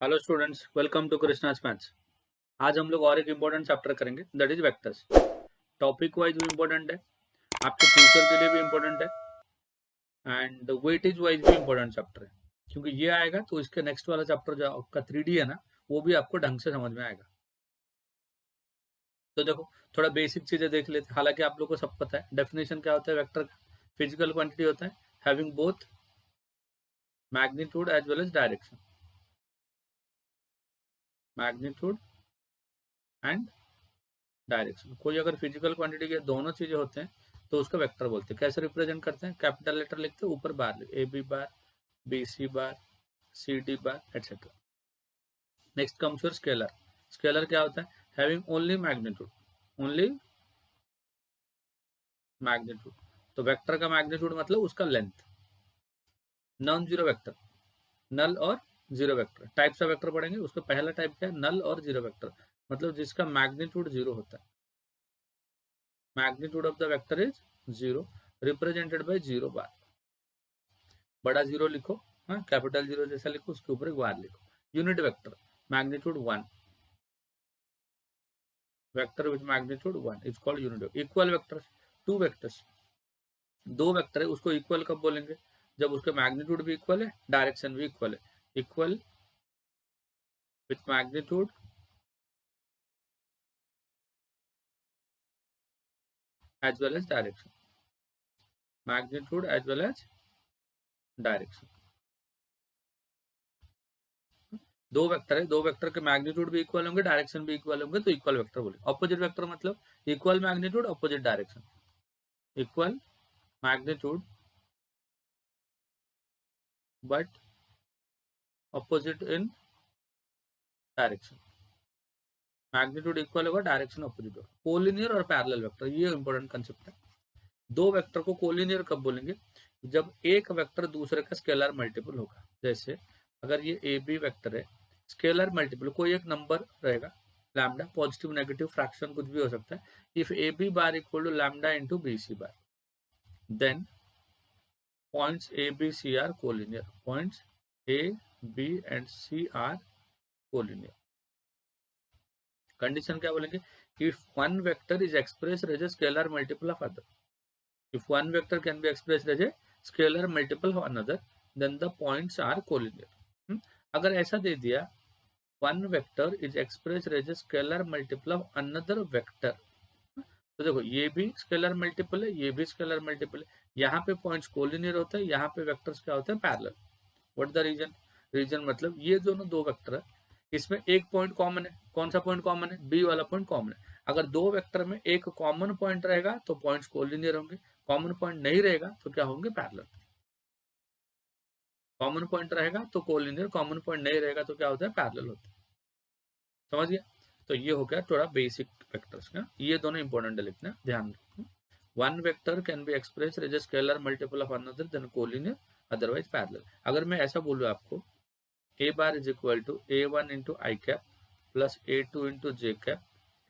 Hello students, welcome to Krishna's maths. आज हम लोग और एक इम्पोर्टेंट चैप्टर करेंगे, that is vectors. Topic wise भी इम्पोर्टेंट है, आपके फ्यूचर के लिए भी इम्पोर्टेंट है एंड वेटेज वाइज भी इम्पोर्टेंट चैप्टर है। क्योंकि ये आएगा तो इसके नेक्स्ट वाला चैप्टर जो आपका 3D है ना, वो भी आपको ढंग से समझ में आएगा। तो देखो, थोड़ा बेसिक चीजें देख लेते हैं। हालांकि आप लोग को सब पता है डेफिनेशन क्या होता है वेक्टर का। फिजिकल क्वांटिटी होता है having both magnitude as well as direction, magnitude and direction. कोई अगर फिजिकल क्वांटिटी के दोनों चीजें होते हैं तो उसको वेक्टर बोलते हैं। कैसे रिप्रेजेंट करते हैं? कैपिटल लेटर लिखते हैं, ऊपर bar A B bar, B C bar, C D bar etcetera. Next comes your scalar. Scalar क्या होता है? Having only magnitude, only magnitude. तो वेक्टर का मैग्नीट्यूड मतलब उसका length. Non zero vector, null और zero vector. Types of vector पढ़ेंगे, उसका पहला टाइप क्या है? नल और जीरो वेक्टर, मतलब जिसका मैग्नीट्यूड जीरो होता है। Magnitude of the vector is zero, represented by zero bar. बड़ा जीरो लिखो, हाँ, कैपिटल जीरो जैसा लिखो, उसके ऊपर एक बार लिखो। Unit vector magnitude one, vector with magnitude one is called unit. Equal vector, two vectors, दो वेक्टर है, उसको इक्वल कब बोलेंगे? जब उसका मैग्नीट्यूड भी इक्वल है, डायरेक्शन भी इक्वल है। Equal with magnitude as well as direction, magnitude as well as direction. दो वेक्टर है, दो वेक्टर के मैग्नीट्यूड भी इक्वल होंगे, डायरेक्शन भी इक्वल होंगे, तो इक्वल वेक्टर बोले। ऑपोजिट वेक्टर मतलब equal magnitude, opposite direction. Equal magnitude but opposite in direction. Magnitude equal होगा, डायरेक्शन ऑपोजिट होगा। कोलिनियर और पैरेलल वेक्टर, ये इंपॉर्टेंट कंसेप्ट है। दो वेक्टर को कोलिनियर कब बोलेंगे? जब एक वेक्टर दूसरे का स्केलर मल्टीपल होगा। जैसे अगर ये ए बी वेक्टर है, स्केलर मल्टीपल कोई एक नंबर रहेगा, लैम्डा, पॉजिटिव नेगेटिव फ्रैक्शन कुछ भी हो सकता है। If A B bar equal to lambda into B C bar, then points A B C are collinear. Points A B and C are collinear. Condition क्या बोलेंगे? If one vector is expressed as a scalar multiple of other, if one vector can be expressed as a scalar multiple of another, then the points are collinear. अगर ऐसा दे दिया, one vector is expressed as a scalar multiple of another vector, तो देखो ये भी scalar multiple है, ये भी स्केलर मल्टीपल है, यहाँ पे पॉइंट्स कोलिनियर होते हैं, यहाँ पे वेक्टर्स क्या होते हैं? Parallel. What the reason? Reason मतलब ये दोनों दो वेक्टर है, इसमें एक पॉइंट कॉमन है। कौन सा पॉइंट कॉमन है? बी वाला पॉइंट कॉमन है। अगर दो वेक्टर में एक कॉमन पॉइंट रहेगा तो पॉइंट्स कोलिनियर होंगे, कॉमन पॉइंट नहीं रहेगा तो क्या होंगे? पैरेलल। कॉमन पॉइंट रहेगा तो कोलिनियर, कॉमन पॉइंट नहीं रहेगा तो क्या होता है? पैरेलल होता है। समझ गया? तो ये हो गया थोड़ा बेसिक वेक्टर्स का, ये दोनों इंपॉर्टेंट है, लिखना ध्यान रखो। One vector can be express as a scalar multiple of another then collinear, otherwise parallel. अगर मैं ऐसा बोलूँ आपको, A bar is equal to A one into I cap plus A two into J cap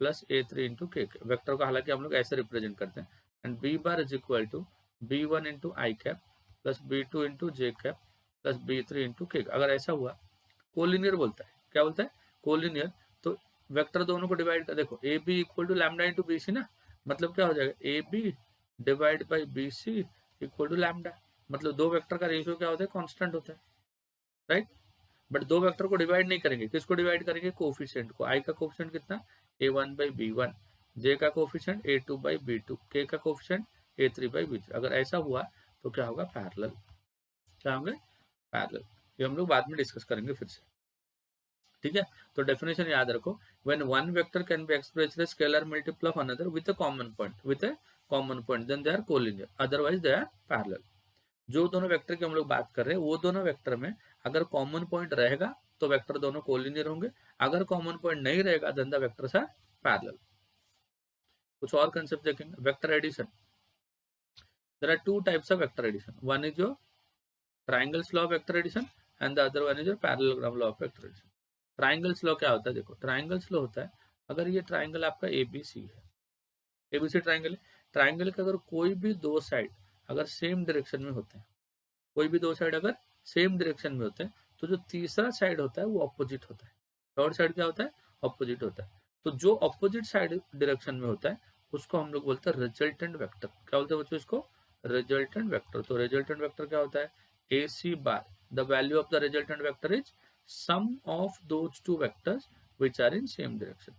plus A three into K cap, vector को हालांकि हम लोग ऐसे रिप्रेजेंट करते हैं। And B bar is equal to B one into I cap plus B two into J cap plus B three into K. अगर ऐसा हुआ, कोलिनियर बोलता है। क्या बोलता है? कोलिनियर। तो वेक्टर दोनों को डिवाइड कर, देखो A B equal to lambda into B C ना, मतलब क्या हो जाएगा? A B divide by B C equal to lambda. मतलब दो वेक्टर का रेशियो क्या होता है? कांस्टेंट होता है, राइट। बट दो वेक्टर को डिवाइड नहीं करेंगे, किसको डिवाइड करेंगे? कोफिशिएंट को। आई का कोफिशिएंट कितना? A one by B one, j का coefficient A two by B two, k का coefficient A three by B three. अगर ऐसा हुआ तो क्या होगा? पैरेलल। क्या होंगे? पैरेलल। ये हम लोग बाद में डिस्कस करेंगे फिर से, ठीक है। तो डेफिनेशन याद रखो, when one vector can be expressed as scalar multiple of another with a common point, with a common point, then they are collinear, otherwise they are parallel. जो दोनों वेक्टर की हम लोग बात कर रहे हैं, वो दोनों वेक्टर में अगर कॉमन पॉइंट रहेगा तो वेक्टर दोनों कोलिनियर होंगे, अगर कॉमन पॉइंट नहीं रहेगा then the vectors are parallel. कुछ और कंसेप्ट देखेंगे। Vector addition, there are two types of vector addition, one is your triangles law of vector addition and the other one is your parallelogram law of vector addition. Triangles law क्या होता है? देखो, triangles law होता है, अगर ये triangle आपका ABC है, एबीसी ट्राइंगल है, ट्राइंगल के अगर कोई भी दो साइड अगर सेम डायरेक्शन में होते हैं, कोई भी दो साइड अगर सेम डायरेक्शन में होते हैं, तो जो तीसरा साइड होता है वो ऑपोजिट होता है। थर्ड साइड क्या होता है? ऑपोजिट होता है। तो जो ऑपोजिट साइड डायरेक्शन में होता है उसको हम लोग बोलते हैं रिजल्टेंट वेक्टर। क्या बोलते हैं बच्चों इसको? Resultant vector. तो रिजल्टेंट वेक्टर क्या होता है? AC bar, the value of the resultant vector is sum of those two vectors which are in same direction.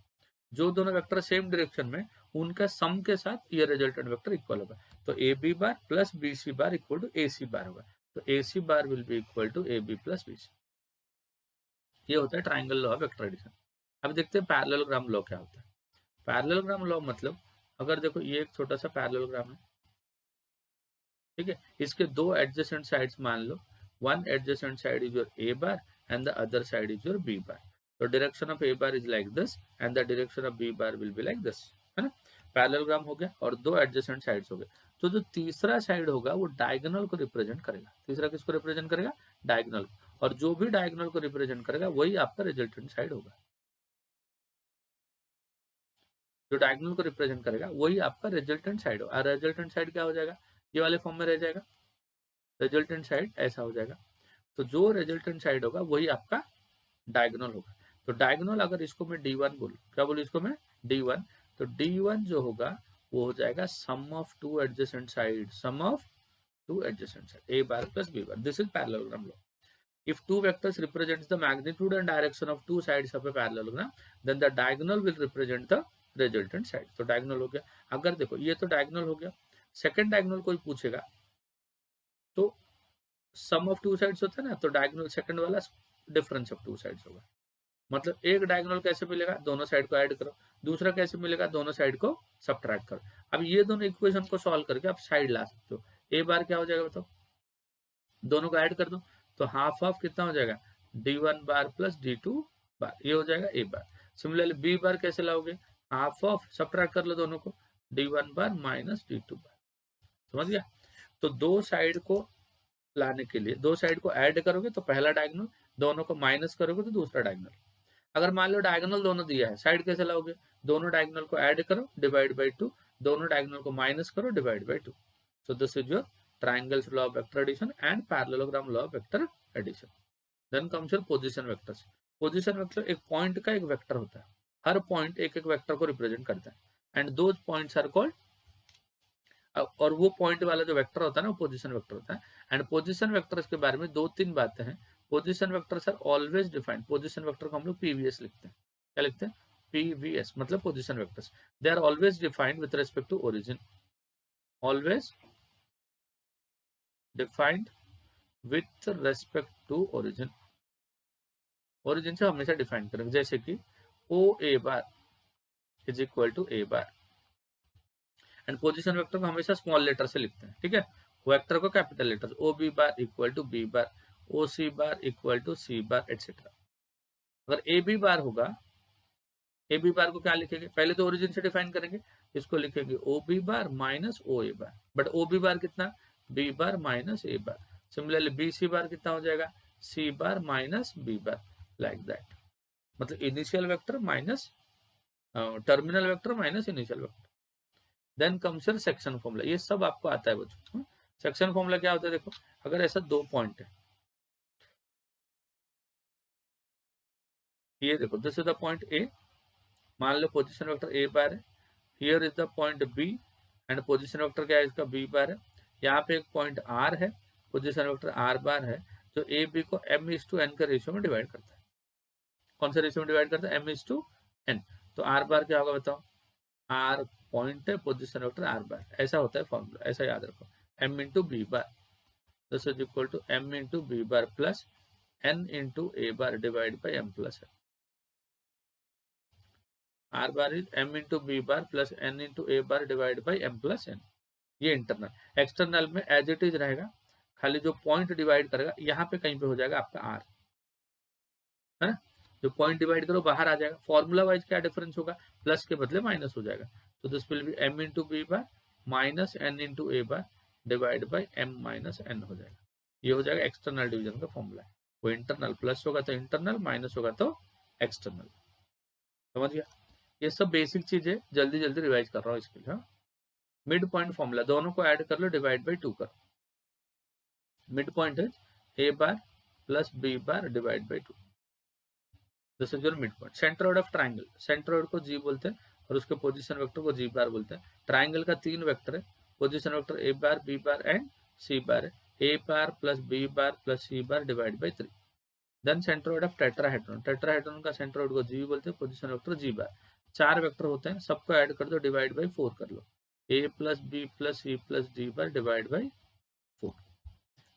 जो दोनों वेक्टर सेम डायरेक्शन में, उनका सम के साथ ये रिजल्टेंट वेक्टर इक्वल होगा। तो AB bar plus BC bar equal to AC bar होगा। तो AC bar will be equal to AB plus BC। ये होता है triangle law of vector addition. अब देखते हैं पैरेललोग्राम लॉ क्या होता है। पैरेललोग्राम लॉ मतलब, अगर देखो ये एक छोटा सा पैरेललोग्राम है, ठीक है, इसके दो एडजेसेंट साइड्स मान लो, one adjacent side is your A bar and the other side is your B bar. तो direction of A bar is like this and the direction of B bar will be like this, है ना। Parallelogram हो गया और दो adjacent sides हो गए। तो जो तीसरा साइड होगा वो डायगोनल को रिप्रेजेंट करेगा। तीसरा किसको रिप्रेजेंट करेगा? डायगोनल। और जो भी डायगोनल को रिप्रेजेंट करेगा वही आपका रिजल्टेंट साइड होगा। जो डायगोनल को रिप्रेजेंट करेगा वही आपका रिजल्टेंट साइड होगा। रिजल्टेंट साइड क्या हो जाएगा? ये वाले फॉर्म में रह जाएगा। रिजल्टेंट साइड ऐसा हो जाएगा। तो जो रिजल्टेंट साइड होगा वही आपका डायगोनल होगा। तो डायगोनल अगर इसको मैं D1 बोलूं, क्या बोलूं इसको मैं? D1। तो D1 जो होगा वो हो जाएगा sum of two adjacent side, sum of two adjacent side, A bar plus B bar. This is parallelogram law. If two vectors represents the magnitude and direction of two sides of a parallelogram, then the diagonal will represent the resultant side. तो diagonal हो गया। अगर देखो ये तो diagonal हो गया, second diagonal कोई पूछेगा तो सम ऑफ टू साइड्स होता है ना, तो diagonal सेकंड वाला डिफरेंस ऑफ टू साइड्स होगा। मतलब एक डायगोनल कैसे मिलेगा? दोनों साइड को ऐड करो। दूसरा कैसे मिलेगा? दोनों साइड को सब्ट्रैक्ट करो। अब ये दोनों इक्वेशन को सॉल्व करके आप साइड ला सकते हो। A बार क्या हो जाएगा बताओ? दोनों को ऐड कर दो तो हाफ ऑफ कितना हो जाएगा? D1 बार प्लस D2 बार, ये हो जाएगा A बार। सिमिलरली B बार कैसे लाओगे? हाफ ऑफ सब्ट्रैक्ट कर लो दोनों को, D1 बार माइनस D2 बार। समझ गया? तो दो साइड को लाने के लिए दो साइड को ऐड करोगे तो पहला डायगोनल, दोनों को माइनस करोगे तो दूसरा डायगोनल। अगर मान लो डायगोनल दोनों दिया है, साइड कैसे लाओगे? दोनों डायगोनल को ऐड करो, डिवाइड बाई 2, दोनों डायगोनल को माइनस करो, divide by 2। So this is your triangles law of vector addition and parallelogram law of vector addition. Then comes your position vectors. Position vector एक point का एक vector होता है। हर point एक एक वेक्टर को रिप्रेजेंट करता है and those points are called, और वो पॉइंट वाला जो वेक्टर होता है ना वो पोजीशन वेक्टर होता है। एंड पोजीशन वेक्टर्स के बारे में दो तीन बातें हैं। Position vectors are always defined. Position vector को हम लोग PVS लिखते हैं। क्या लिखते हैं? PVS मतलब position vectors. They are always defined with respect to origin, always defined with respect to origin. Origin से हमेशा डिफाइन करेंगे, जैसे कि OA bar is equal to A bar. And position vector को हमेशा स्मॉल लेटर से लिखते हैं, ठीक है। वेक्टर को capital letter, OB bar equal to B bar, OC bar equal to C bar etcetera. अगर AB बार होगा, AB बार को क्या लिखेंगे? पहले तो ओरिजिन से डिफाइन करेंगे, इसको लिखेंगे OB bar minus OA bar. But OB bar कितना? B bar minus A bar. Similarly BC bar कितना हो जाएगा? C bar minus B bar, like that. मतलब initial vector minus terminal vector minus initial vector. Then comes your section formula. ये सब आपको आता है बच्चों। सेक्शन फॉर्मूला क्या होता है? देखो, अगर ऐसा दो पॉइंट है, ये देखो, this is the point A, मान लो पोजीशन वेक्टर A बार है, here is the point B and position vector क्या है इसका? B बार है। यहाँ पे एक पॉइंट R है, पोजीशन वेक्टर R बार है, जो A B को m:n के रेशियो में डिवाइड करता है। कौन सा रेशियो में डिवाइड करता है? m:n। तो R बार क्या होगा बताओ? R पॉइंट है, पोजीशन वेक्टर R बार, ऐसा होता है फॉर्मूला, ऐसा याद रखो, m into B bar, this is equal to m into B bar plus n into A bar divide by m plus n। R bar is m into B bar plus n into A bar divide by m plus n। ये internal. External में as it is रहेगा, खाली जो point divide करेगा यहाँ पे कहीं पे हो जाएगा आपका R, है ना। जो पॉइंट डिवाइड करो बाहर आ जाएगा। फॉर्मूला वाइज क्या डिफरेंस होगा? प्लस के बदले माइनस हो जाएगा। तो this will be m into B bar minus n into A bar divide by m minus n हो जाएगा। ये हो जाएगा एक्सटर्नल डिवीजन का फॉर्मूला। वो इंटरनल, प्लस होगा तो इंटरनल, माइनस होगा तो एक्सटर्नल। समझ गया? ये सब बेसिक चीजें जल्दी जल्दी रिवाइज कर रहा हूँ इसके लिए। मिड पॉइंट फॉर्मूला, दोनों को ऐड कर लो, डिवाइड बाई 2 करो। Midpoint is A bar plus B bar divide by 2. This is your midpoint. Centroid of triangle, centroid को जी बोलते हैं और उसके पोजीशन वेक्टर को जी बार बोलते हैं. ट्राइंगल का 3 वेक्टर है, position vector A bar, B bar and C bar है. A bar plus B bar plus C bar divide by 3. Then centroid of tetrahedron, tetrahedron का सेंट्रोइड को जी बोलते हैं, position vector G bar. 4 vector होते हैं, सबको add कर दो, डिवाइड बाई 4 कर लो. A plus B plus C plus D bar divide by 4.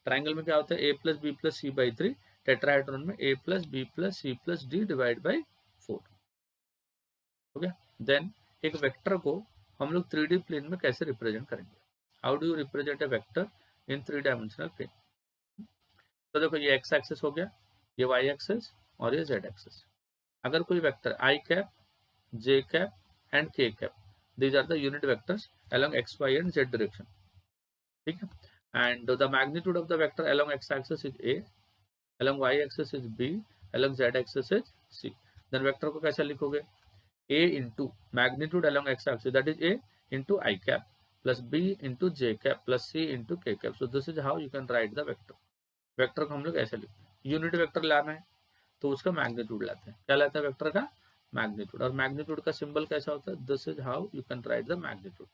Triangle में क्या होता है, A plus B plus C by 3. Tetrahedron में A plus B plus C plus D divide by 4. हो गया. देन एक वेक्टर को हम लोग 3D प्लेन में कैसे रिप्रेजेंट करेंगे. How do you represent a vector in 3 dimensional plane. तो देखो ये एक्स एक्सिस हो गया, ये वाई एक्सिस और ये जेड एक्सिस. अगर कोई vector I cap, J cap and के cap, these are the unit vectors along x, y and z direction. ठीक है. And the magnitude of the vector along x axis is a, along y axis is b, along z axis is c. Then vector को कैसे लिखोगे, a into magnitude along x axis, that is a into I cap plus b into j cap plus c into k cap. So this is how you can write the vector. Vector को हम लोग ऐसे लिखते हैं. Unit vector लाना है तो उसका मैग्नीट्यूड लाते हैं. क्या लाता है वेक्टर का, मैग्नीट्यूड. और मैग्नीट्यूड का सिंबल कैसा होता है, this is how you can write the magnitude.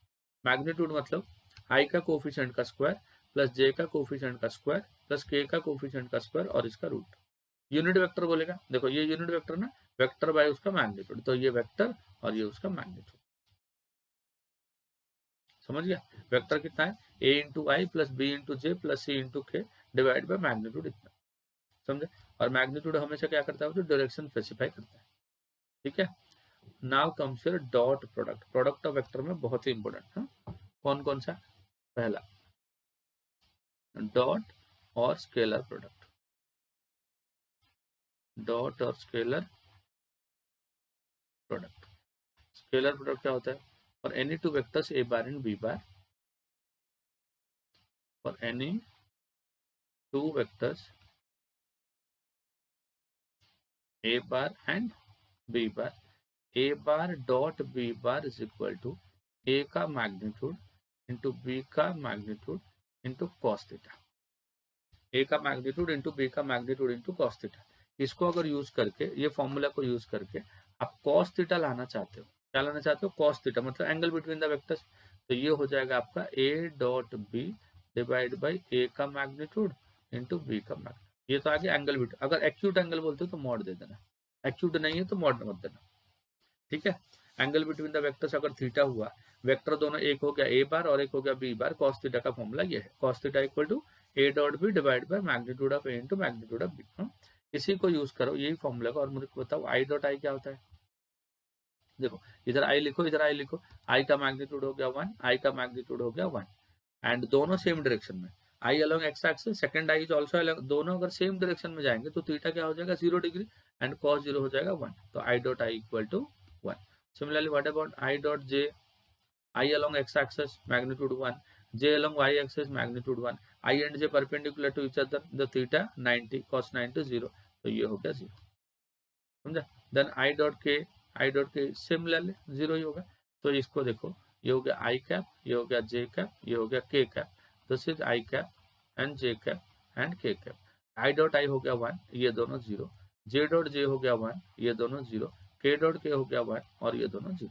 Magnitude मतलब आई का कोफिशिएंट का स्क्वायर प्लस जे का कोफिशिएंट का स्क्वायर प्लस के का कोफिशिएंट का स्क्वायर और इसका रूट. यूनिट वेक्टर बोलेगा, देखो ये यूनिट वेक्टर ना, वेक्टर बाय उसका मैग्नीट्यूड, तो ये वेक्टर और ये उसका मैग्नीट्यूड. समझ गया. वेक्टर कितना है, a into i plus b into j plus c into k divide by magnitude इतना. समझे. और मैग्नीट्यूड हमेशा क्या करता है, तो डायरेक्शन स्पेसिफाई करता है. ठीक है. Now comes your dot product. Product of vector में बहुत ही इंपॉर्टेंट है. कौन कौन सा, पहला डॉट और स्केलर प्रोडक्ट. डॉट और स्केलर प्रोडक्ट. स्केलर प्रोडक्ट क्या होता है, for any two vectors A bar and B bar, for any two vectors A bar and B bar, A bar dot B bar is equal to A का magnitude into B का magnitude into cos theta. A का magnitude into B का magnitude into cos theta. इसको अगर use करके, ये formula को use करके आप कॉस थीटा लाना चाहते हो. क्या लाना चाहते हो, कॉस थीटा मतलब एंगल बिटवीन द वेक्टर्स. तो ये हो जाएगा आपका A dot B divide by A का मैग्नीट्यूड इंटू बी का मैग्नीट्यूड. ये तो आगे एंगल बिटवीन. अगर एक्यूट एंगल बोलते हो तो मॉड दे देना, एक्यूट नहीं है तो मॉड मत देना. ठीक है. एंगल बिटवीन द वेक्टर्स अगर थीटा हुआ, वेक्टर दोनों एक हो गया ए बार और एक हो गया बी बार, कॉस थीटा का फॉर्मूला ये है, cos theta equal to A dot B divide by magnitude of A into magnitude of B. इसी को यूज करो, यही फॉर्मूला का. और मुझे बताओ आई डॉट आई क्या होता है. देखो इधर आई लिखो, इधर आई लिखो. आई का मैग्नीट्यूड हो गया 1, आई का मैग्नीट्यूड हो गया 1 एंड दोनों सेम डायरेक्शन में. I along X axis, second I is also along. दोनों अगर सेम डायरेक्शन में जाएंगे तो थीटा क्या हो जाएगा 0 डिग्री एंड कॉस 0 हो जाएगा 1. तो i dot i equal to 1. Similarly, what about I dot j? I along x axis magnitude 1, j along y axis magnitude 1. I and j perpendicular to each other. The theta 90, cos 90 0. तो ये हो गया 0. समझा. Then I dot k similarly 0 ही होगा. तो इसको देखो, ये हो गया I cap, ये हो गया j cap, ये हो गया k cap. This is I cap and j cap and k cap. I dot I हो गया 1, ये दोनों 0. j dot j हो गया 1, ये दोनों 0. k डॉट k हो गया 1 और ये दोनों 0.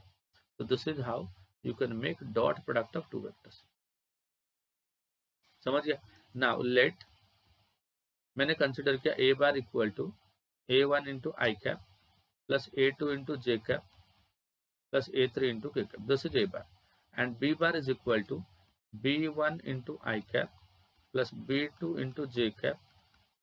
तो this is how you can make dot product of two vectors. समझ गया. नाउ लेट, मैंने कंसिडर किया A bar equal to a1 into I cap plus a2 into J cap plus a3 into K cap. This is A bar. And B bar is equal to b1 into I cap plus b2 into J cap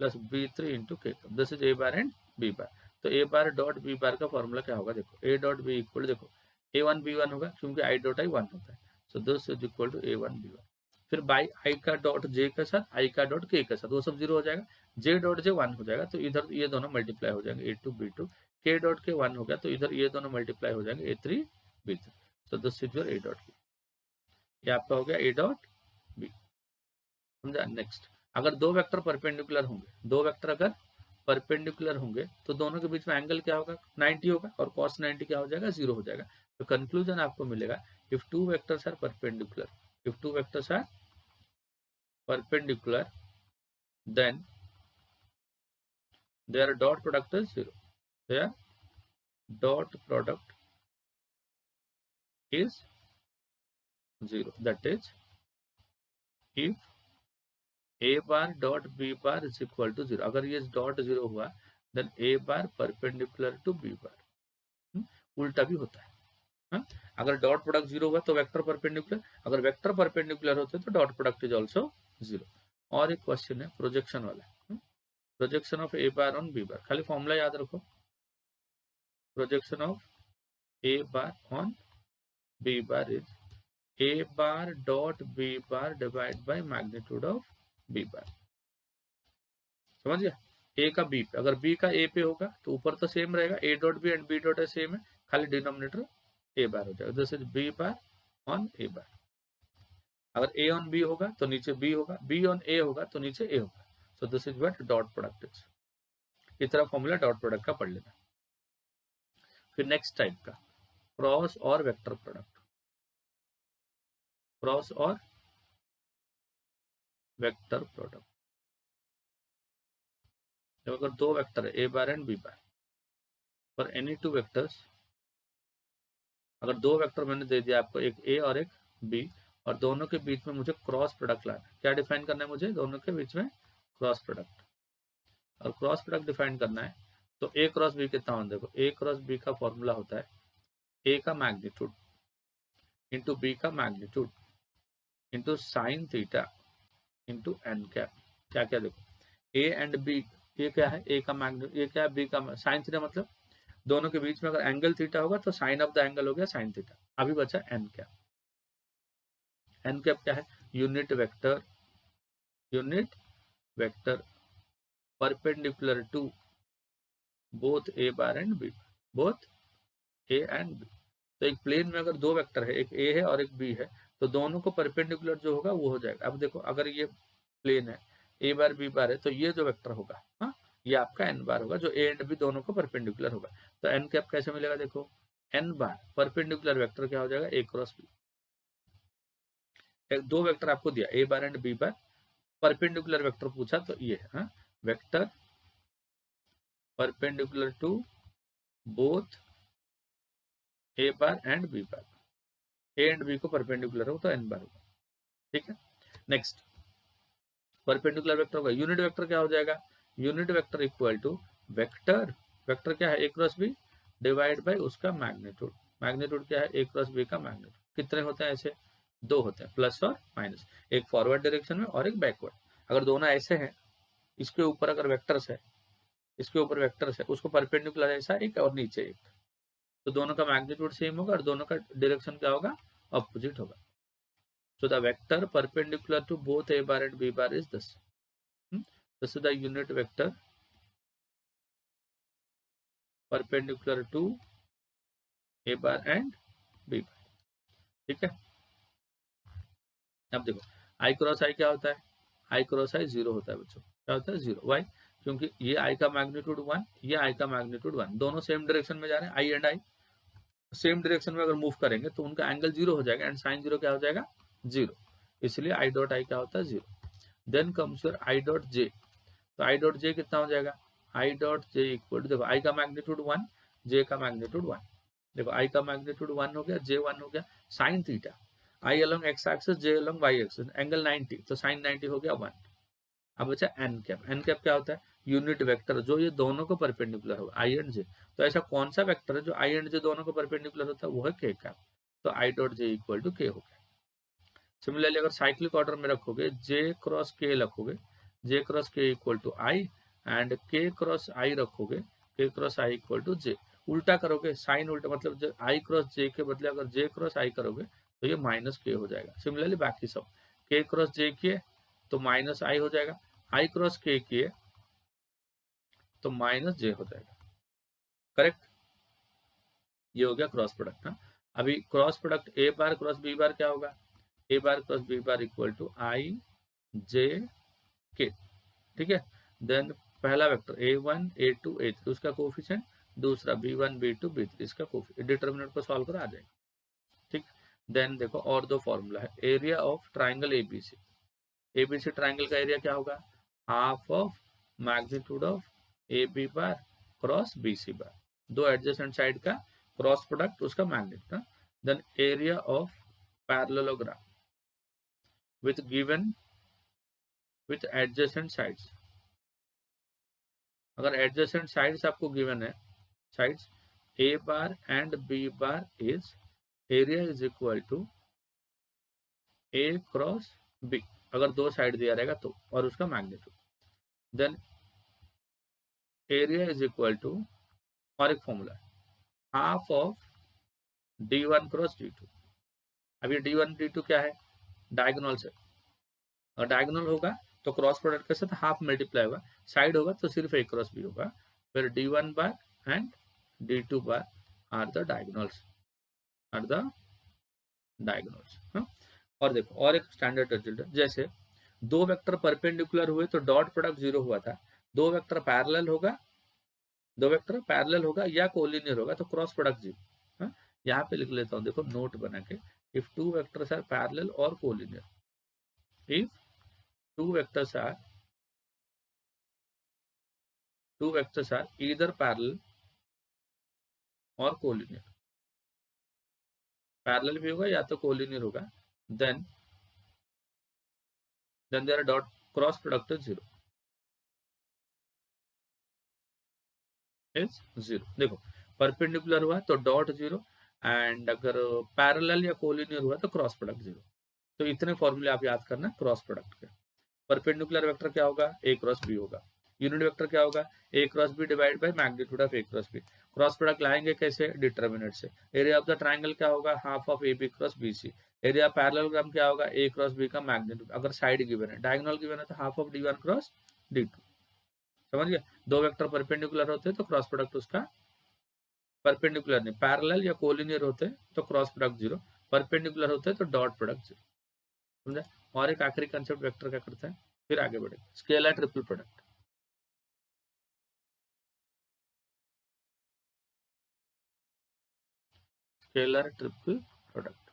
plus b3 into K cap. This is A bar and B बार. तो ए bar dot B बार का formula क्या होगा, देखो ए dot B equal, देखो a1 b1 होगा क्योंकि आई dot आई 1 होता है. So this is equal to a1 b1. फिर बाई आई का डॉट जे के साथ, आई का डॉट के के साथ, वो सब 0 हो जाएगा. जे डॉट जे 1 हो जाएगा तो इधर ये दोनों मल्टीप्लाई हो जाएंगे a2 b2. के डॉट के 1 हो गया तो इधर ये दोनों मल्टीप्लाई हो जाएंगे a3 b3. So this is your A dot B. ये आपका हो गया ए डॉट बी. समझा. नेक्स्ट, अगर दो वेक्टर परपेंडिकुलर होंगे, दो वेक्टर अगर परपेंडिकुलर होंगे तो दोनों के बीच में एंगल क्या होगा, 90 होगा और cos 90 क्या हो जाएगा, 0 हो जाएगा. तो कंक्लूजन आपको मिलेगा, if two vectors are perpendicular, if two vectors are perpendicular, then their dot product is 0. Their dot product is 0. That is, if a bar dot b bar is equal to 0. अगर ये dot 0 हुआ then a bar perpendicular to b bar. उल्टा भी होता है. हाँ? अगर dot product 0 हुआ तो वेक्टर परपेंडिकुलर, अगर वेक्टर परपेंडिकुलर होते तो डॉट प्रोडक्ट इज ऑल्सो 0. और एक क्वेश्चन है प्रोजेक्शन वाला, projection of A bar on B bar. खाली फॉर्मूला याद रखो, projection of A bar on B bar is A bar dot B bar divide by magnitude of B bar. समझ गया? ए का बी पे, अगर बी का ए पे होगा तो ऊपर तो सेम रहेगा, A dot B and B dot A same है, खाली डिनोमिनेटर ए बार हो जाएगा. This is B bar on A bar. अगर ए ऑन बी होगा तो नीचे बी होगा, बी ऑन ए होगा तो नीचे ए होगा. So this is what dot product is. इस तरह फॉर्मूला डॉट प्रोडक्ट का पढ़ लेना. फिर नेक्स्ट टाइप का क्रॉस और वेक्टर प्रोडक्ट. क्रॉस और वेक्टर प्रोडक्ट. जब अगर दो वेक्टर है A bar and B bar, for any two vectors, अगर दो वेक्टर मैंने दे दिया आपको, एक ए और एक बी, और दोनों के बीच में मुझे क्रॉस प्रोडक्ट लाना है. क्या डिफाइन करना है मुझे? दोनों के बीच में क्रॉस प्रोडक्ट. और क्रॉस प्रोडक्ट डिफाइन करना है तो ए क्रॉस बी कितना होता है? देखो, ए क्रॉस बी का फॉर्मूला होता है ए का मैग्नीट्यूड इंटू बी का magnitude into sine theta into n cap. क्या क्या देखो, ए एंड बी, ये क्या है? ए का मैग्नीट्यूड, ये क्या है? बी का साइन थीटा. मतलब दोनों के बीच में अगर एंगल थीटा होगा तो साइन ऑफ द एंगल हो गया साइन थीटा. अभी बचा एन कैप. एन कैप क्या है? Unit vector, unit vector perpendicular to both A bar and B, both A and B. तो एक प्लेन में अगर दो वेक्टर है, एक ए है और एक बी है, तो दोनों को परपेंडिकुलर जो होगा वो हो जाएगा. अब देखो, अगर ये प्लेन है, ए बार बी बार है, तो ये जो वेक्टर होगा, हाँ, ये आपका एन बार होगा, जो ए एंड बी दोनों को परपेंडिकुलर होगा. तो एन कैप कैसे मिलेगा? देखो, एन बार परपेंडिकुलर वेक्टर क्या हो जाएगा? A cross B. दो वेक्टर आपको दिया, A bar and B bar, perpendicular vector पूछा तो ये है, हाँ, vector perpendicular to both A bar and B bar. A and B को परपेंडिकुलर हो तो एन बार होगा. ठीक है. नेक्स्ट, परपेंडिकुलर वेक्टर होगा. यूनिट वेक्टर क्या हो जाएगा? Unit vector equal to vector, vector क्या है? A cross B divide by उसका मैग्नीट्यूड. मैग्नीट्यूड क्या है? ए क्रॉस बी का मैग्नीट्यूड. कितने होते हैं ऐसे? दो होते हैं, प्लस और माइनस. एक फॉरवर्ड डायरेक्शन में और एक बैकवर्ड. अगर दोनों ऐसे हैं, इसके ऊपर अगर वेक्टर्स है, इसके ऊपर वेक्टर्स है, उसको परपेंडिकुलर ऐसा एक और नीचे एक, तो दोनों का मैग्नीट्यूड सेम होगा और दोनों का डायरेक्शन क्या होगा? ऑपोजिट होगा. So the vector perpendicular to both a bar and b bar is this. This is the unit vector perpendicular to a bar and b bar. ठीक है. अब देखो, i क्रॉस i क्या होता है? i क्रॉस i 0 होता है बच्चों. क्या होता है? 0. वाई? क्योंकि ये i का मैग्नीट्यूड 1, ये i का मैग्नीट्यूड 1, दोनों सेम डायरेक्शन में जा रहे हैं. i and i same direction में अगर मूव करेंगे तो उनका एंगल 0 हो जाएगा, एंड साइन 0 क्या हो जाएगा? 0. इसलिए i डॉट i क्या होता है? 0. Then comes your i dot j. तो i डॉट j कितना हो जाएगा? i dot j equal to, देखो, i का मैग्नीट्यूड 1, j का मैग्नीट्यूड 1. देखो, i का मैग्नीट्यूड 1 हो गया, j 1 हो गया. Sine theta, i along x axis, j along y axis, angle 90, तो साइन 90 हो गया 1. अब बचा एन कैप. एन कैप क्या होता है? यूनिट वेक्टर जो ये दोनों को परपेंडिकुलर होगा, i एंड j. तो ऐसा कौन सा वेक्टर है जो i एंड j दोनों को परपेंडिकुलर होता है? वो है k कैप. तो i dot j equal to k हो गया. सिमिलरली अगर साइक्लिक ऑर्डर में रखोगे, j क्रॉस k रखोगे, j cross k equal to i, and k cross i रखोगे, k cross i equal to j. उल्टा करोगे, साइन उल्टा, मतलब i क्रॉस j के बदले अगर j क्रॉस i करोगे तो ये माइनस k हो जाएगा. सिमिलरली बाकी सब, k क्रॉस j किए तो माइनस i हो जाएगा, i क्रॉस k किए तो माइनस j हो जाएगा. करेक्ट. ये हो गया क्रॉस प्रोडक्ट. हाँ, अभी cross product A bar cross B bar क्या होगा? A bar cross B bar equal to I J K. ठीक है. देन पहला वेक्टर a1 a2 a3, उसका कोफिशिएंट, दूसरा b1 b2 b3, इसका कोफिशिएंट. डिटर्मिनेंट को सॉल्व करो, आ जाएगा. ठीक. देन देखो, और दो फॉर्मूला है. Area of triangle ABC. ABC triangle का एरिया क्या होगा? Half of magnitude of A B bar cross B C bar, दो एडजेसेंट साइड का क्रॉस प्रोडक्ट उसका magnet. Then area of parallelogram with adjacent sides, अगर adjacent sides आपको given है, sides A bar and B bar is area is equal to A cross B, अगर दो side दिया रहेगा तो, और उसका magnitude, then area is equal to, और एक formula half of d1 cross d2। अब ये d1 d2 क्या है, डायगोनल से, अगर डायगोनल होगा तो क्रॉस प्रोडक्ट के साथ हाफ मल्टीप्लाई होगा, साइड होगा तो सिर्फ ए क्रॉस बी होगा, फिर d1 bar and d2 bar are the diagonals, और देखो और एक स्टैंडर्ड रिजल्ट है, जैसे दो वेक्टर परपेंडिकुलर हुए तो डॉट प्रोडक्ट 0 हुआ था, दो वेक्टर पैरेलल होगा या कोलिनियर होगा तो क्रॉस प्रोडक्ट 0। यहाँ पे लिख लेता हूँ, देखो नोट बना के, if two vectors are parallel और collinear, if two vectors are either parallel or collinear, parallel भी होगा या तो कोलिनियर होगा, then their dot cross product is 0 is 0। देखो परपेंडिकुलर हुआ तो डॉट 0, एंड अगर पैरेलल या कोलिनियर हुआ तो क्रॉस प्रोडक्ट 0। तो इतने फॉर्मूले आप याद करना क्रॉस प्रोडक्ट के। परपेंडिकुलर वेक्टर क्या होगा, ए क्रॉस बी होगा, यूनिट वेक्टर क्या होगा, A cross B divide by magnitude of A cross B, cross product लाएंगे कैसे, डिटर्मिनेंट से। एरिया ऑफ द ट्राइंगल क्या होगा, half of A B cross B C. Area parallelogram क्या होगा, ए क्रॉस बी का मैग्नीट्यूड, अगर साइड गिवन है, डायगोनल गिवन है तो half of d1 cross d2। समझ गया, दो वेक्टर परपेंडिकुलर होते हैं तो क्रॉस प्रोडक्ट उसका, परपेंडिकुलर नहीं पैरेलल या कोलिनियर होते हैं तो क्रॉस प्रोडक्ट 0, परपेंडिकुलर होते हैं तो डॉट प्रोडक्ट 0। समझा। और एक आखिरी कंसेप्ट वेक्टर क्या करता है, फिर आगे बढ़े, scalar triple product. Scalar triple product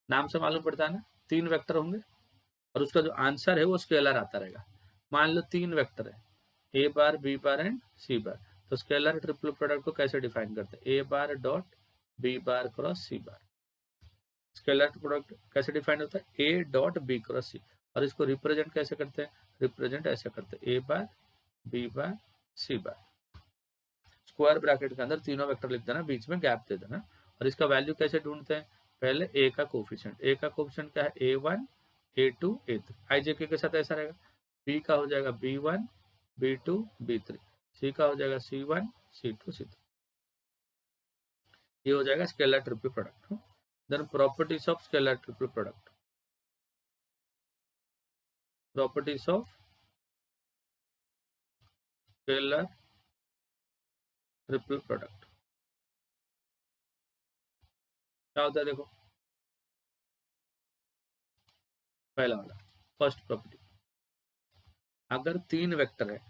नाम से मालूम पड़ता है ना, तीन वेक्टर होंगे और उसका जो आंसर है वो स्केलर आता रहेगा। मान लो तीन वेक्टर है, A bar B bar and C बार, तो स्केलर ट्रिपल प्रोडक्ट को कैसे डिफाइन करते हैं, A bar dot B bar cross C bar. Scalar product कैसे डिफाइन होता है, A dot B cross C, और इसको रिप्रेजेंट कैसे करते हैं, रिप्रेजेंट ऐसे करते हैं, A bar B bar C bar, square bracket के अंदर तीनों वेक्टर लिख देना, बीच में गैप दे देना। और इसका वैल्यू कैसे ढूंढते हैं, पहले ए का कोफिशिएंट क्या है, A1 A2 A3, IJK के साथ ऐसा रहेगा, बी का हो जाएगा B1 B2 B3, सी का हो जाएगा C1 C2 C3। ये हो जाएगा scalar triple product. Then properties of scalar triple product, properties of scalar triple product क्या होता है, देखो पहला वाला फर्स्ट प्रॉपर्टी, अगर तीन वेक्टर है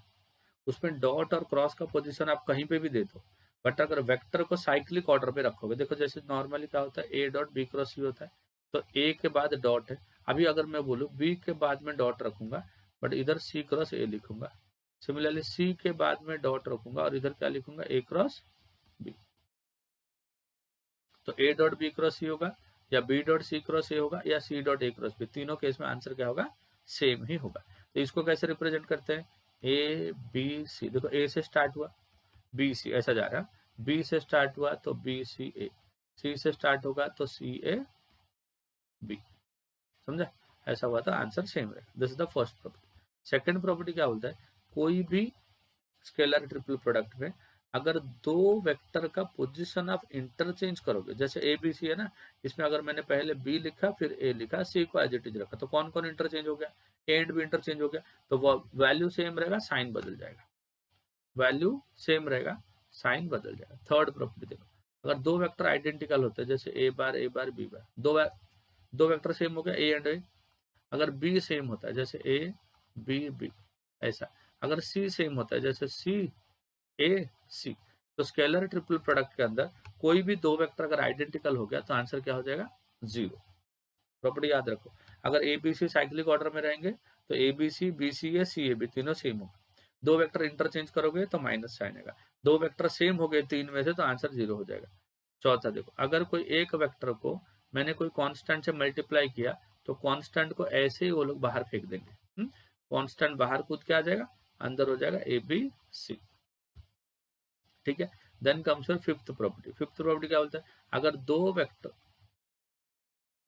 उसमें डॉट और क्रॉस का पोजीशन आप कहीं पे भी दे दो, बट अगर वेक्टर को साइक्लिक ऑर्डर पे रखोगे, देखो जैसे नॉर्मली क्या होता है, ए डॉट बी क्रॉस सी होता है, तो ए के बाद डॉट है, अभी अगर मैं बोलूँ बी के बाद में डॉट रखूंगा बट इधर सी क्रॉस ए लिखूंगा, सिमिलरली सी के बाद में डॉट रखूंगा और इधर क्या लिखूंगा, ए क्रॉस बी, तो A dot B cross C होगा या B dot C cross A होगा या C dot A cross B, तीनों केस में आंसर क्या होगा, सेम ही होगा। तो इसको कैसे रिप्रेजेंट करते हैं, ए बी सी, देखो ए से स्टार्ट हुआ बी सी ऐसा जा रहा, बी से स्टार्ट हुआ तो बी सी ए, सी से स्टार्ट होगा तो सी ए बी, समझा, ऐसा हुआ तो आंसर सेम रहेगा। This is the first property. Second property क्या बोलता है, कोई भी स्केलर ट्रिपल प्रोडक्ट में अगर दो वेक्टर का पोजीशन ऑफ इंटरचेंज करोगे, जैसे ए बी सी है ना, इसमें अगर मैंने पहले बी लिखा फिर ए लिखा, सी को एज इट इज रखा, तो कौन कौन इंटरचेंज हो गया, ए एंड बी इंटरचेंज हो गया, तो वो वैल्यू सेम रहेगा, साइन बदल जाएगा, वैल्यू सेम रहेगा, साइन बदल जाएगा। थर्ड प्रॉपर्टी देखो, अगर दो वेक्टर आइडेंटिकल होते हैं, जैसे ए बार बी बार, दो वेक्टर सेम हो गया ए एंड ए, अगर बी सेम होता है जैसे ए बी बी ऐसा, अगर सी सेम होता है जैसे सी ए सी, तो स्केलर ट्रिपल प्रोडक्ट के अंदर कोई भी दो वेक्टर अगर आइडेंटिकल हो गया तो आंसर क्या हो जाएगा, 0। प्रॉपर्टी याद रखो, अगर A B C cyclic order में रहेंगे तो A B C B C A C A B तीनों सेम होगा, दो वेक्टर इंटरचेंज करोगे तो माइनस साइन आएगा, दो वेक्टर सेम हो गए तीन में से तो आंसर 0 हो जाएगा। चौथा देखो, अगर कोई एक वेक्टर को मैंने कोई कांस्टेंट से मल्टीप्लाई किया तो कांस्टेंट को ऐसे ही वो लोग बाहर फेंक देंगे, कांस्टेंट बाहर कूद के आ जाएगा, अंदर हो जाएगा ए बी सी। ठीक है, then comes your fifth property. Fifth property क्या बोलता है, अगर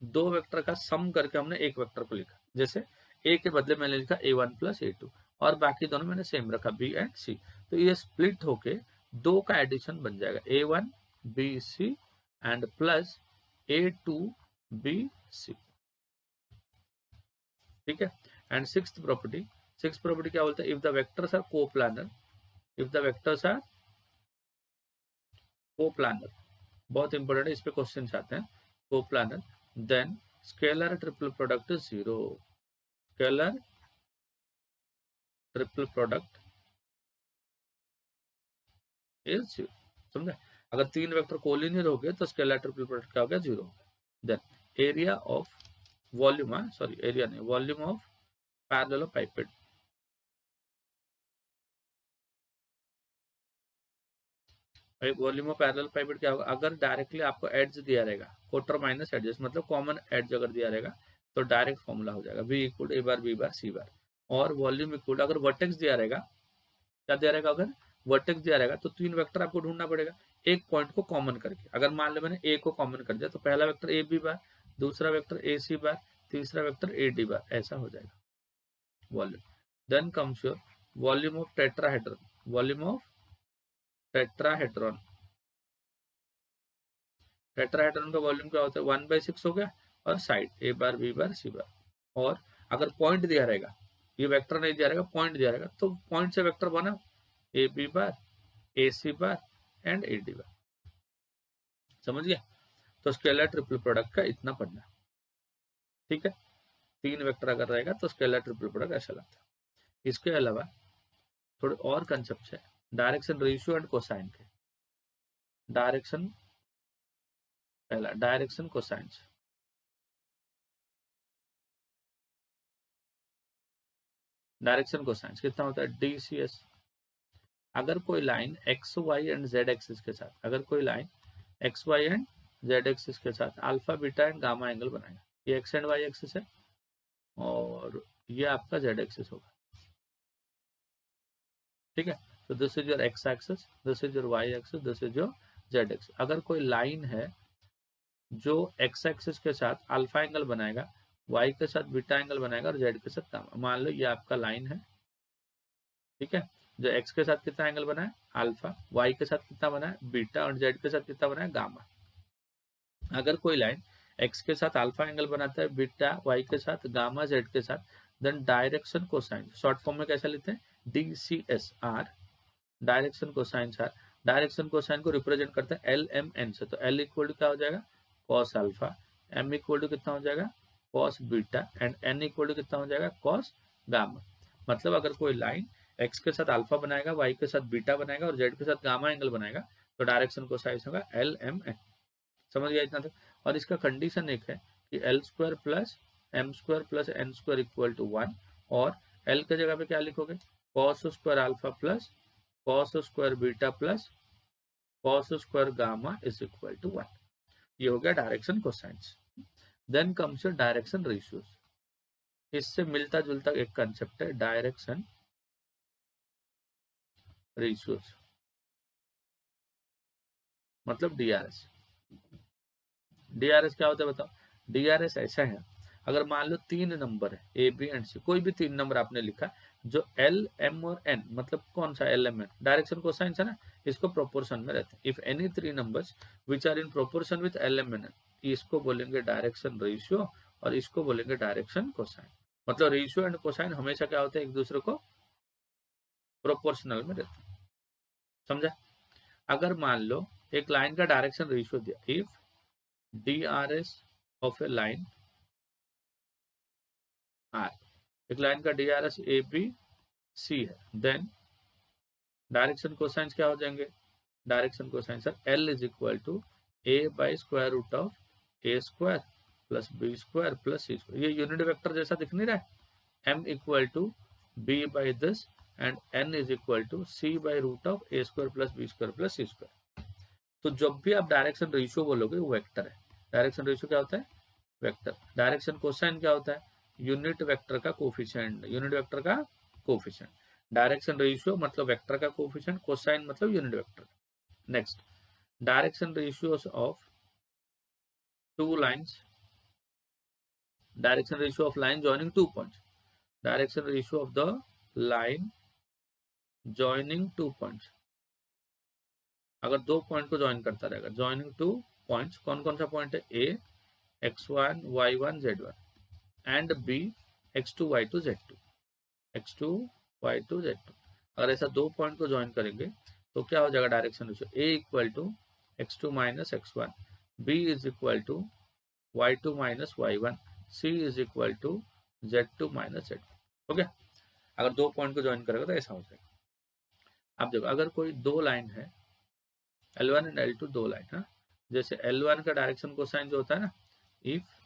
दो वेक्टर का सम करके हमने एक वेक्टर को लिखा, जैसे ए के बदले मैंने लिखा a1 प्लस a2 और बाकी दोनों मैंने सेम रखा b एंड c, तो ये स्प्लिट होके दो का एडिशन बन जाएगा a1 bc and plus a2 bc। ठीक है, एंड सिक्स्थ प्रॉपर्टी क्या बोलता है, if the vectors are coplanar, if the vectors are coplanar, बहुत इंपॉर्टेंट है, इस पे क्वेश्चन आते हैं, coplanar, then scalar triple product is 0, scalar triple product is 0। समझे, अगर तीन वेक्टर कोलिनियर हो गए तो स्केलर ट्रिपल प्रोडक्ट क्या हो गया, 0। Then area of volume, sorry area नहीं, volume of parallelepiped, volume of parallelepiped क्या होगा, अगर डायरेक्टली आपको एड्ज दिया रहेगा, कोटर माइनस एड्जेस मतलब कॉमन एड्ज अगर दिया रहेगा तो डायरेक्ट फॉर्मूला हो जाएगा v equal A bar B bar C bar, और वॉल्यूम इक्वल अगर वर्टेक्स दिया रहेगा, क्या दिया रहेगा, अगर वर्टेक्स दिया रहेगा तो तीन वेक्टर आपको ढूंढना पड़ेगा एक पॉइंट को कॉमन करके। अगर मान लो मैंने ए को कॉमन कर दिया तो पहला वेक्टर ए बी बार, दूसरा वेक्टर ए सी बार, तीसरा वेक्टर ए डी बार, ऐसा हो जाएगा volume. Then comes your volume of tetrahedron, volume of tetrahedron, tetrahedron का वॉल्यूम क्या होता है, 1/6 हो गया, और साइड ए bar B bar C bar, और अगर पॉइंट दिया रहेगा, ये वेक्टर नहीं दिया रहेगा, पॉइंट दिया रहेगा तो पॉइंट से वेक्टर बना A B bar A C bar and A D bar. समझ गया, तो स्केलर ट्रिपल प्रोडक्ट का इतना पढ़ना। ठीक है, तीन वेक्टर अगर रहेगा तो स्केलर ट्रिपल प्रोडक्ट ऐसा लगता है। इसके अलावा थोड़े और कंसेप्ट है, डायरेक्शन रेशियो एंड कोसाइन के। डायरेक्शन, पहला डायरेक्शन कोसाइंस, डायरेक्शन कोसाइंस कितना होता है, DCS। अगर कोई line X Y and Z axis के साथ, अगर कोई line X Y and Z axis के साथ alpha beta and gamma angle बनाएगा, ये एक्स एंड वाई एक्सिस है और ये आपका जेड एक्सिस होगा। ठीक है, तो this is your X axis, this is your Y axis, this is your Z axis. अगर कोई लाइन है जो एक्स एक्सिस के साथ अल्फा एंगल बनाएगा, वाई के साथ बीटा एंगल बनाएगा और जेड के साथ गामा, मान लो ये आपका लाइन है। ठीक है, जो एक्स के साथ कितना एंगल बना है, अल्फा, वाई के साथ कितना बना है, बीटा, और जेड के साथ कितना बना है, गामा। अगर कोई लाइन एक्स के साथ अल्फा एंगल बनाता है, बीटा वाई के साथ, गामा जेड के साथ, then direction cosine, short form में कैसा लेते हैं, DCSR, direction cosine are. Direction cosine को रिप्रेजेंट करते हैं LMN से, तो L इक्वल टू क्या हो जाएगा, cos alpha, M equal to कितना हो जाएगा, cos beta, and N equal to कितना हो जाएगा, कॉस गामा। मतलब अगर कोई लाइन एक्स के साथ अल्फा बनाएगा, वाई के साथ बीटा बनाएगा और जेड के साथ गामा एंगल बनाएगा तो डायरेक्शन कोसाइन होगा LMN। समझ गया इतना तक। और इसका कंडीशन एक है कि L² plus M² plus N² equal to 1, और L के जगह पे क्या लिखोगे, cos square alpha plus cos square beta plus cos square gamma is equal to 1। ये हो गया direction cosines. Then comes your direction ratios, इससे मिलता जुलता एक कंसेप्ट है डायरेक्शन रेशियोज, मतलब DRS। DRS क्या होता है बताओ, DRS ऐसा है, अगर मान लो तीन नंबर है A B एंड C, कोई भी तीन नंबर आपने लिखा, जो L M और N, मतलब कौन सा L M N, direction cosine है ना, इसको प्रोपोर्शन में रहते हैं। If any three numbers which are in proportion with L M N, इसको बोलेंगे डायरेक्शन रेशियो और इसको बोलेंगे डायरेक्शन कोसाइन। मतलब रेशियो एंड कोसाइन हमेशा क्या होते हैं, एक दूसरे को प्रोपोर्शनल में रहते हैं। समझा, अगर मान लो एक लाइन का डायरेक्शन रेशियो दिया, if DRS of a line R, एक लाइन का DRS ABC है, देन डायरेक्शन कोसाइंस क्या हो जाएंगे, direction cosines L is equal to A by square root of A² plus B² plus C²। ये unit vector जैसा दिख नहीं रहा है, M equal to B by this and n is equal to c by root of a square plus b square plus c square. तो जब भी आप डायरेक्शन रेशियो बोलोगे वो वेक्टर है। डायरेक्शन रेशियो क्या होता है? वेक्टर। डायरेक्शन कोसाइन क्या होता है? यूनिट वेक्टर का कोफिशिएंट, यूनिट वेक्टर का कोफिशिएंट। डायरेक्शन रेशियो मतलब वेक्टर का कोफिशिएंट, कोसाइन मतलब unit vector. Next, direction ratios of two lines, direction ratio of line joining 2 points, direction ratio of the line joining 2 points। अगर 2 point को join करता रहेगा, joining 2 points, कौन कौन सा पॉइंट है? A x1 y1 z1 and B x2 y2 z2, x2 y2 z2। अगर ऐसा 2 पॉइंट को ज्वाइन करेंगे तो क्या हो जाएगा direction ratio? A equal to x2 minus x1, B is equal to y2 minus y1, C is equal to z2 minus z। हो गया? अगर 2 पॉइंट को ज्वाइन करेगा तो ऐसा हो जाएगा। अब देखो, अगर कोई दो लाइन है L1 एंड L2, दो लाइन है, जैसे L1 का डायरेक्शन कोसाइन जो होता है ना, इफ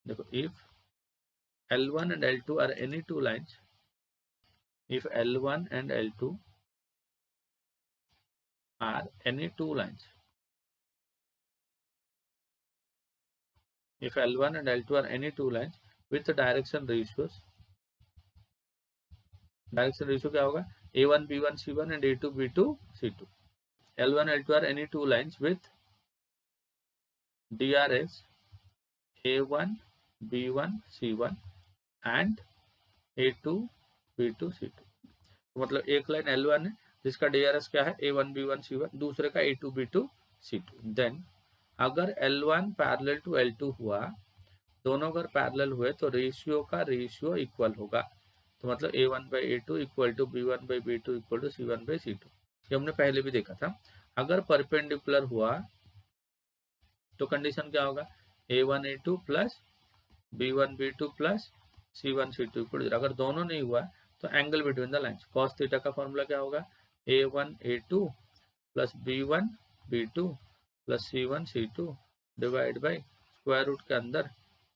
देखो, if L1 and L2 are any two lines, if L1 and L2 are any two lines, if L1 and L2 are any two lines with the direction ratios, direction ratio क्या होगा? A1 B1 C1 and A2 B2 C2। L1 L2 are any two lines with DRS A1 B1 C1 and A2 B2 C2। तो मतलब एक line L1 है जिसका DRS क्या है? A1 B1 C1, दूसरे का A2 B2 C2। देन अगर L1 पैरेलल टू L2 हुआ, दोनों अगर पैरेलल हुए तो रेशियो का रेशियो इक्वल होगा। तो मतलब A1 by A2 equal to B1 by B2 equal to C1 by C2। ये हमने पहले भी देखा था। अगर परपेंडिकुलर हुआ तो कंडीशन क्या होगा? A1 A2 plus B1 B2 plus C1 C2 equal to. अगर दोनों नहीं हुआ तो angle between the lines, cos theta का फॉर्मूला क्या होगा? A1 A2 plus B1 B2 plus C1 C2 divide by square root के अंदर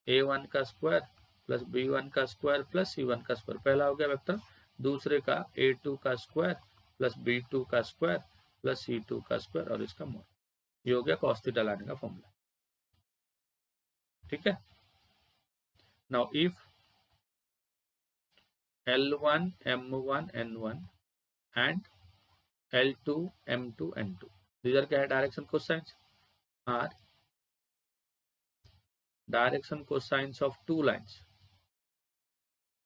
A1 का स्क्वायर प्लस B1 का स्क्वायर प्लस C1 का स्क्वायर। पहला हो गया वेक्टर, दूसरे का A2 का स्क्वायर प्लस B2 का स्क्वायर प्लस C2 का स्क्वायर और इसका मोड। ये हो गया कॉस थीटा लाने का फॉर्मूला। ठीक है। Now if L1 M1 N1 and L2 M2 N2, these are क्या है? Direction cosines are direction cosines of two lines.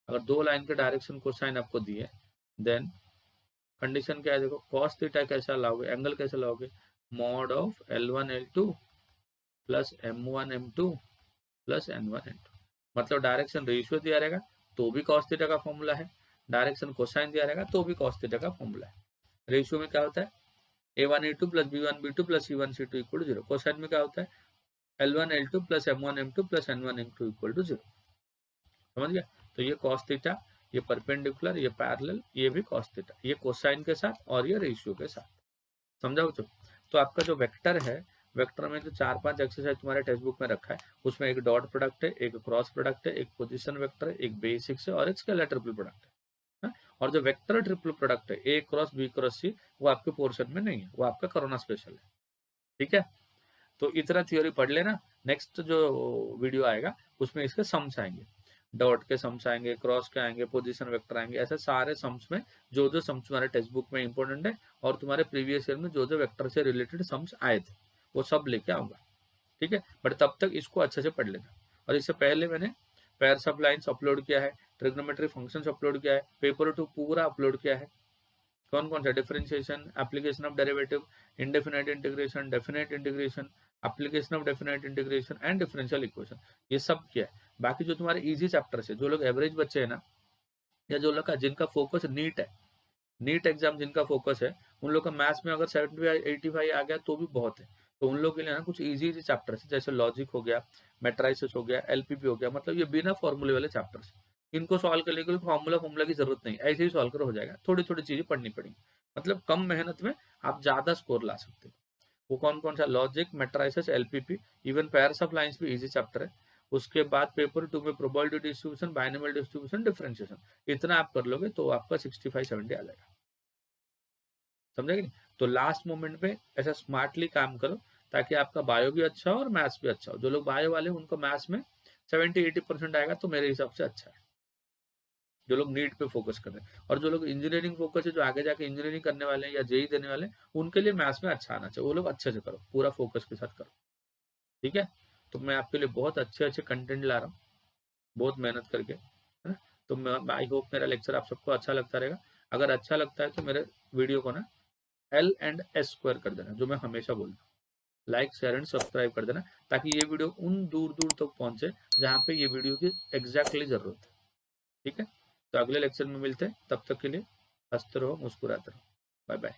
अगर दो लाइन के डायरेक्शन कोसाइन आपको दिए, देन कंडीशन क्या है? देखो, कॉस थीटा कैसा लाओगे, एंगल कैसे लाओगे? Mod of L1 L2 plus M1 M2 plus N1 N2। मतलब डायरेक्शन रेशियो दिया रहेगा तो भी कॉस थीटा का फॉर्मूला है, डायरेक्शन कोसाइन दिया रहेगा तो भी कॉस थीटा का फॉर्मूला है। रेशियो में क्या होता है? A1 A2 plus B1 B2 plus C1 C2 equal to 0। Cosine में क्या होता है? L1 L2 plus M1 M2 plus N1 N2 equal to 0। समझ गया? तो ये कॉस थीटा, ये परपेंडिकुलर, ये पैरेलल, ये भी कॉस थीटा, ये कोसाइन के साथ और ये रेशियो के साथ। समझा बच्चों? तो आपका जो वेक्टर है, वेक्टर में जो 4-5 एक्सरसाइज तुम्हारे टेक्स्ट बुक में रखा है, उसमें एक डॉट प्रोडक्ट है, एक क्रॉस प्रोडक्ट है, एक पोजीशन वेक्टर है, एक बेसिक्स है और एक स्केलर ट्रिपल प्रोडक्ट है। और जो वेक्टर ट्रिपल प्रोडक्ट है A cross B cross C, वो आपके पोर्शन में नहीं है, वो आपका कोरोना स्पेशल है। ठीक है। तो इतना थ्योरी पढ़ लेना। नेक्स्ट जो वीडियो आएगा उसमें इसके सम्स आएंगे, डॉट के सम्स आएंगे, क्रॉस के आएंगे, पोजीशन वेक्टर आएंगे, ऐसे सारे सम्स में जो जो सम्स तुम्हारे टेक्स्ट बुक में इंपॉर्टेंट है और तुम्हारे प्रीवियस ईयर में जो जो वेक्टर से रिलेटेड सम्स आए थे वो सब लेके आऊंगा। ठीक है। बट तब तक इसको अच्छे से पढ़ लेना। और इससे पहले मैंने पेयर्स ऑफ लाइन्स अपलोड किया है, ट्रिग्नोमेट्री फंक्शंस अपलोड किया है, पेपर 2 पूरा अपलोड किया है। कौन कौन सा? Differentiation, application of derivative, indefinite integration, definite integration, application of definite integration and differential equation, ये सब किया है। बाकी जो तुम्हारे इजी चैप्टर्स है, जो लोग एवरेज बच्चे हैं ना, या जो लोग का जिनका फोकस नीट है, नीट एग्जाम जिनका फोकस है, उन लोग का मैथ्स में अगर 75-85 आ गया तो भी बहुत है। तो उन लोगों के लिए ना कुछ इजी चैप्टर्स है, जैसे लॉजिक हो गया, मैट्राइसिस हो गया, एलपीपी हो गया, मतलब ये बिना फॉर्मूले वाले चैप्टर्स। इनको सॉल्व करने के लिए फॉर्मूला की जरूरत नहीं, ऐसे ही सॉल्व करो हो जाएगा। थोड़ी थोड़ी चीजें पढ़नी पड़ेंगी, मतलब कम मेहनत में आप ज्यादा स्कोर ला सकते हो। वो कौन कौन सा? Logic, matrices, LPP, even pairs of lines भी इजी चैप्टर है। उसके बाद पेपर 2 में probability distribution, binomial distribution, differentiation, इतना आप कर लोगे तो आपका 65-70 आ जाएगा। समझे कि नहीं? तो लास्ट मोमेंट पे ऐसा स्मार्टली काम करो ताकि आपका बायो भी अच्छा हो और मैथ्स भी अच्छा हो। जो लोग बायो वाले हैं उनको मैथ्स में 70-80% आएगा तो मेरे हिसाब से अच्छा है, जो लोग नीट पे फोकस कर रहे हैं। और जो लोग इंजीनियरिंग फोकस है, जो आगे जाके इंजीनियरिंग करने वाले हैं या जेई देने वाले हैं, उनके लिए मैथ्स में अच्छा आना चाहिए। वो लोग अच्छे से करो, पूरा फोकस के साथ करो, ठीक है? तो मैं आपके लिए बहुत अच्छे कंटेंट ला रहा हूँ, बहुत मेहनत करके, है ना? तो मैं आई होप मेरा लेक्चर आप सबको अच्छा लगता रहेगा। अगर अच्छा लगता है तो मेरे वीडियो को ना L&S² कर देना, जो मैं हमेशा बोलता हूँ। लाइक, शेयर एंड सब्सक्राइब कर देना ताकि ये वीडियो उन दूर दूर तक पहुंचे जहाँ पे ये वीडियो की एग्जैक्टली जरूरत है, ठीक है? तो अगले लेक्चर में मिलते हैं, तब तक के लिए हंसते रहो, मुस्कुराते रहो, बाय बाय।